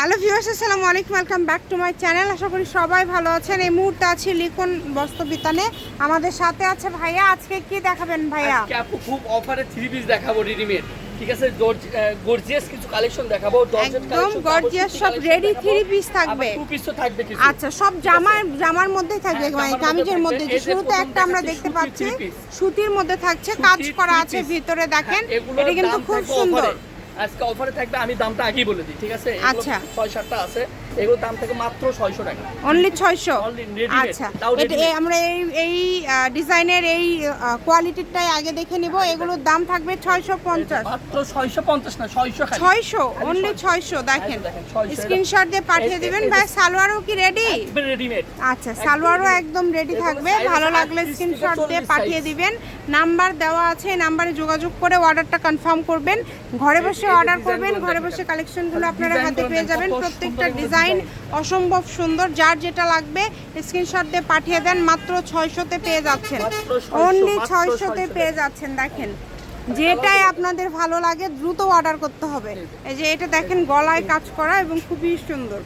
Hello viewers, আসসালামু আলাইকুম, welcome back to my channel. আশা করি সবাই ভালো আছেন। এই মুহূর্তে আছি লিখন বস্ত্রবিতানে। আমাদের সাথে আছে ভাইয়া। আজকে কি দেখাবেন ভাইয়া? আজকে আপু খুব অফারে থ্রি পিস দেখাবো রেডিমেড, ঠিক আছে? গর্জিয়াস কিছু কালেকশন দেখাবো, একদম গর্জিয়াস সব রেডি থ্রি পিস থাকবে। টু পিসও থাকবে কিছু। আচ্ছা, সব জামার মধ্যেই থাকবে, মানে কামিজের মধ্যে। যে শুরুতে একটা আমরা দেখতে পাচ্ছি সুতির মধ্যে থাকছে, কাজ করা আছে ভিতরে, দেখেন এটা কিন্তু খুব সুন্দর। আজকে অফারে থাকবে, আমি দামটা আগেই বলে দিই, ঠিক আছে? আচ্ছা, 6-7টা আছে, এগুলোর দাম থেকে মাত্র 600 টাকা, অনলি 600। আচ্ছা, এটা আমরা এই ডিজাইনের এই কোয়ালিটিটাই আগে দেখে নিব। এগুলোর দাম থাকবে 650, মাত্র 650 না 600 খালি 600, অনলি 600। দেখেন, স্ক্রিনশট দিয়ে পাঠিয়ে দিবেন। ভাই সালোয়ারও কি রেডি? একদম রেডিমেড। আচ্ছা, সালোয়ারও একদম রেডি থাকবে। ভালো লাগলে স্ক্রিনশট দিয়ে পাঠিয়ে দিবেন। নাম্বার দেওয়া আছে, এই নাম্বারে যোগাযোগ করে অর্ডারটা কনফার্ম করবেন। ঘরে বসে অর্ডার করবেন, ঘরে বসে কালেকশনগুলো আপনারা হাতে পেয়ে যাবেন। প্রত্যেকটা ডিজাইন অসম্ভব সুন্দর। যার যেটা লাগবে স্ক্রিনশট দিয়ে পাঠিয়ে দেন। মাত্র 600-তে পেয়ে যাচ্ছেন, অনলি 600-তে পেয়ে যাচ্ছেন। দেখেন, যেটাই আপনাদের ভালো লাগে দ্রুত অর্ডার করতে হবে। এই যে এটা দেখেন, গলায় কাজ করা এবং খুবই সুন্দর,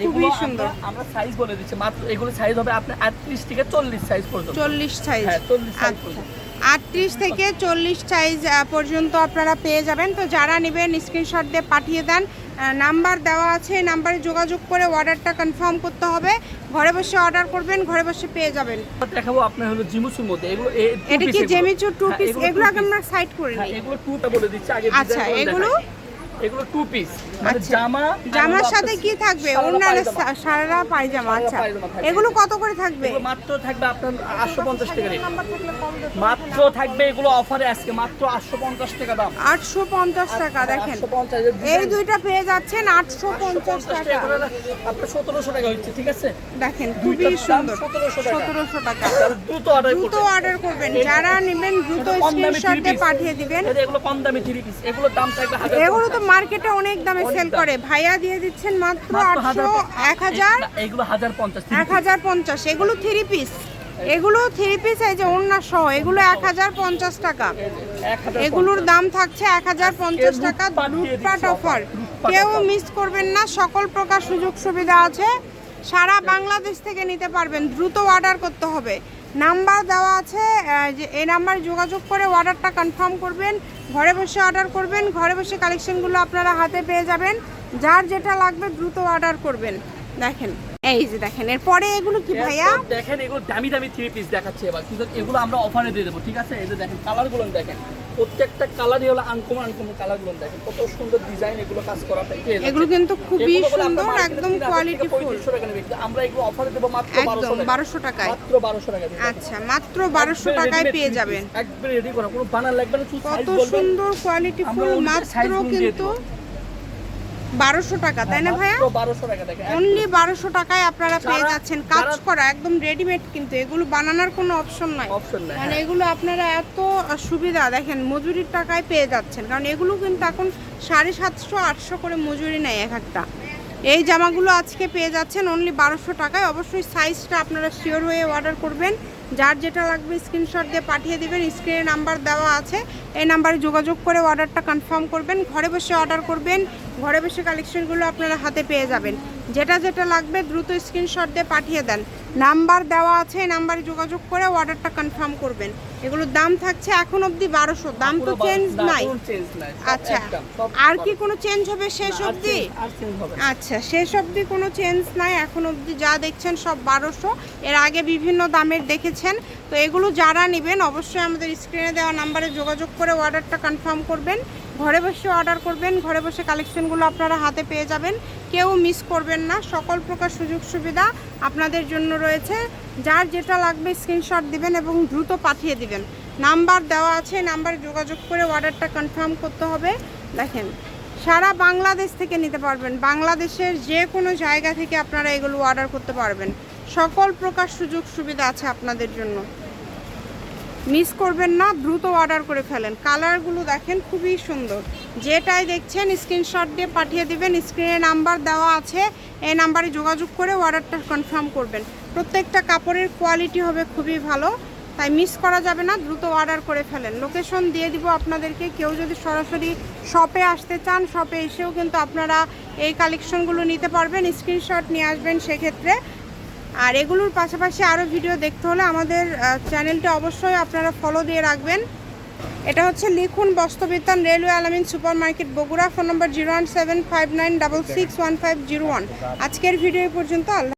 খুবই সুন্দর। আমরা সাইজ বলে দিচ্ছি, মাত্র এগুলো সাইজ হবে আপনার 38 থেকে 40 সাইজ পর্যন্ত। 40 সাইজ, হ্যাঁ 40 সাইজ পর্যন্ত। 38 থেকে 40 সাইজ পর্যন্ত আপনারা পেয়ে যাবেন। তো যারা নেবেন স্ক্রিনশট দিয়ে পাঠিয়ে দেন। নাম্বার দেওয়া আছে, নাম্বারে যোগাযোগ করে অর্ডারটা কনফার্ম করতে হবে। ঘরে বসে অর্ডার করবেন, ঘরে বসে পেয়ে যাবেন। দেখাবো আপনার হলো জিমুসুর মধ্যে, এগুলো এটা কি জেমিচু টু পিস? এগুলো আগে আমরা সাইড করে নিই। এগুলো টুটা বলে দিচ্ছি আগে। আচ্ছা, এগুলো টু পিস, মানে জামার সাথে কি থাকবে? ওড়নার সারা পায়জামা। আচ্ছা, এগুলো কত করে থাকবে? মাত্র থাকবে আপনার 850 টাকা রেট। মাত্র থাকবে এগুলো অফারে আজকে মাত্র 850 টাকা দাম। 850 টাকা। দেখেন, এই দুইটা পেয়ে যাচ্ছেন 850 টাকা। আপনার 1700 টাকা হচ্ছে, ঠিক আছে? দেখেন, খুবই সুন্দর। 1700 টাকা। দ্রুত অর্ডার করবেন। যারা নেবেন দ্রুত স্ক্রিনশট দিয়ে পাঠিয়ে দিবেন। এগুলো কম দামি থ্রি পিস, এগুলোর দাম থাকবে 1000। এগুলো তো মার্কেটে অনেক দামে সেল করে, ভাইয়া দিয়ে দিচ্ছেন মাত্র 800, 1000। এগুলো 1050, 1050। এগুলো থ্রি পিস, এগুলো থ্রি পিস। এই যে ওড়না সহ এগুলো 1050 টাকা। এগুলোর দাম থাকছে 1050 টাকা। লুটপাট অফার, কেউ মিস করবেন না। সকল প্রকার সুযোগ সুবিধা আছে, সারা বাংলাদেশ থেকে নিতে পারবেন। দ্রুত অর্ডার করতে হবে। নাম্বার দেওয়া আছে, যে এই নাম্বারে যোগাযোগ করে অর্ডারটা কনফার্ম করবেন। ঘরে বসে অর্ডার করবেন, ঘরে বসে কালেকশনগুলো আপনারা হাতে পেয়ে যাবেন। যার যেটা লাগবে দ্রুত অর্ডার করবেন। দেখেন, এই যে দেখেন, এরপরে এগুলো কি ভাইয়া? দেখেন, এগুলো দামি দামি থ্রি পিস দেখাচ্ছে এবার, কিন্তু এগুলো আমরা অফারে দিয়ে দেবো, ঠিক আছে? এই যে দেখেন কালারগুলো, দেখেন প্রত্যেকটা কালারই হলো আনকমন কালারগুলো। দেখেন কত সুন্দর ডিজাইন, এগুলো কাজ করা। এগুলো কিন্তু খুবই সুন্দর, একদম কোয়ালিটি ফুল। আমরা এগুলো অফারে দেবো মাত্র 1200 টাকায়। মাত্র 1200 টাকা। আচ্ছা, মাত্র 1200 টাকায় পেয়ে যাবেন। একদম রেডি করা, কোনো বানার লাগবে না। কত সুন্দর কোয়ালিটি ফুল, মাত্র কিন্তু 1200 টাকা, তাই না ভাইয়া? 1200 টাকা। দেখেন, অনলি 1200 টাকায় আপনারা পেয়ে যাচ্ছেন। কাজ করা একদম রেডিমেড, কিন্তু এগুলো বানানোর কোনো অপশন নাই। মানে এগুলো আপনারা এত সুবিধা, দেখেন মজুরির টাকায় পেয়ে যাচ্ছেন। কারণ এগুলো কিন্তু এখন 750-800 করে মজুরি নেয় এক একটা। এই জামাগুলো আজকে পেয়ে যাচ্ছেন অনলি 1200 টাকায়। অবশ্যই সাইজটা আপনারা শিওর হয়ে অর্ডার করবেন। যার যেটা লাগবে স্ক্রিনশট দিয়ে পাঠিয়ে দিবেন। স্ক্রিনে নাম্বার দেওয়া আছে, এই নাম্বারে যোগাযোগ করে অর্ডারটা কনফার্ম করবেন। ঘরে বসে অর্ডার করবেন, ঘরে বসে কালেকশনগুলো আপনারা হাতে পেয়ে যাবেন। যেটা যেটা লাগবে দ্রুত স্ক্রিনশট দিয়ে পাঠিয়ে দেন। নাম্বার দেওয়া আছে, এই নাম্বারে যোগাযোগ করে অর্ডারটা কনফার্ম করবেন। এগুলোর দাম থাকছে এখন অবধি 1200। দাম তো চেঞ্জ নাই। আচ্ছা, আর কি কোনো চেঞ্জ হবে শেষ অবধি? আচ্ছা, শেষ অবধি কোনো চেঞ্জ নাই। এখন অবধি যা দেখছেন সব 1200। এর আগে বিভিন্ন দামের দেখেছেন। তো এগুলো যারা নেবেন অবশ্যই আমাদের স্ক্রিনে দেওয়া নাম্বারে যোগাযোগ করে অর্ডারটা কনফার্ম করবেন। ঘরে বসে অর্ডার করবেন, ঘরে বসে কালেকশনগুলো আপনারা হাতে পেয়ে যাবেন। কেউ মিস করবেন না। সকল প্রকার সুযোগ সুবিধা আপনাদের জন্য রয়েছে। যার যেটা লাগবে স্ক্রিনশট দিবেন এবং দ্রুত পাঠিয়ে দিবেন। নাম্বার দেওয়া আছে, নাম্বারে যোগাযোগ করে অর্ডারটা কনফার্ম করতে হবে। দেখেন, সারা বাংলাদেশ থেকে নিতে পারবেন। বাংলাদেশের যে কোনো জায়গা থেকে আপনারা এগুলো অর্ডার করতে পারবেন। সকল প্রকার সুযোগ সুবিধা আছে আপনাদের জন্য। মিস করবেন না, দ্রুত অর্ডার করে ফেলেন। কালারগুলো দেখেন খুবই সুন্দর। যেটাই দেখছেন স্ক্রিনশট দিয়ে পাঠিয়ে দিবেন। স্ক্রিনে নাম্বার দেওয়া আছে, এই নাম্বারে যোগাযোগ করে অর্ডারটা কনফার্ম করবেন। প্রত্যেকটা কাপড়ের কোয়ালিটি হবে খুবই ভালো। তাই মিস করা যাবে না, দ্রুত অর্ডার করে ফেলেন। লোকেশন দিয়ে দিব আপনাদেরকে, কেউ যদি সরাসরি শপে আসতে চান শপে এসেও কিন্তু আপনারা এই কালেকশনগুলো নিতে পারবেন, স্ক্রিনশট নিয়ে আসবেন সেক্ষেত্রে। আর এগুলোর পাশাপাশি আরও ভিডিও দেখতে হলে আমাদের চ্যানেলটা অবশ্যই আপনারা ফলো দিয়ে রাখবেন। এটা হচ্ছে লিখুন বস্ত্রবিতান, রেলওয়ে আলামিন সুপার মার্কেট, বগুড়া। ফোন নম্বর 01759661501। আজকের ভিডিও পর্যন্ত। আল্লাহ।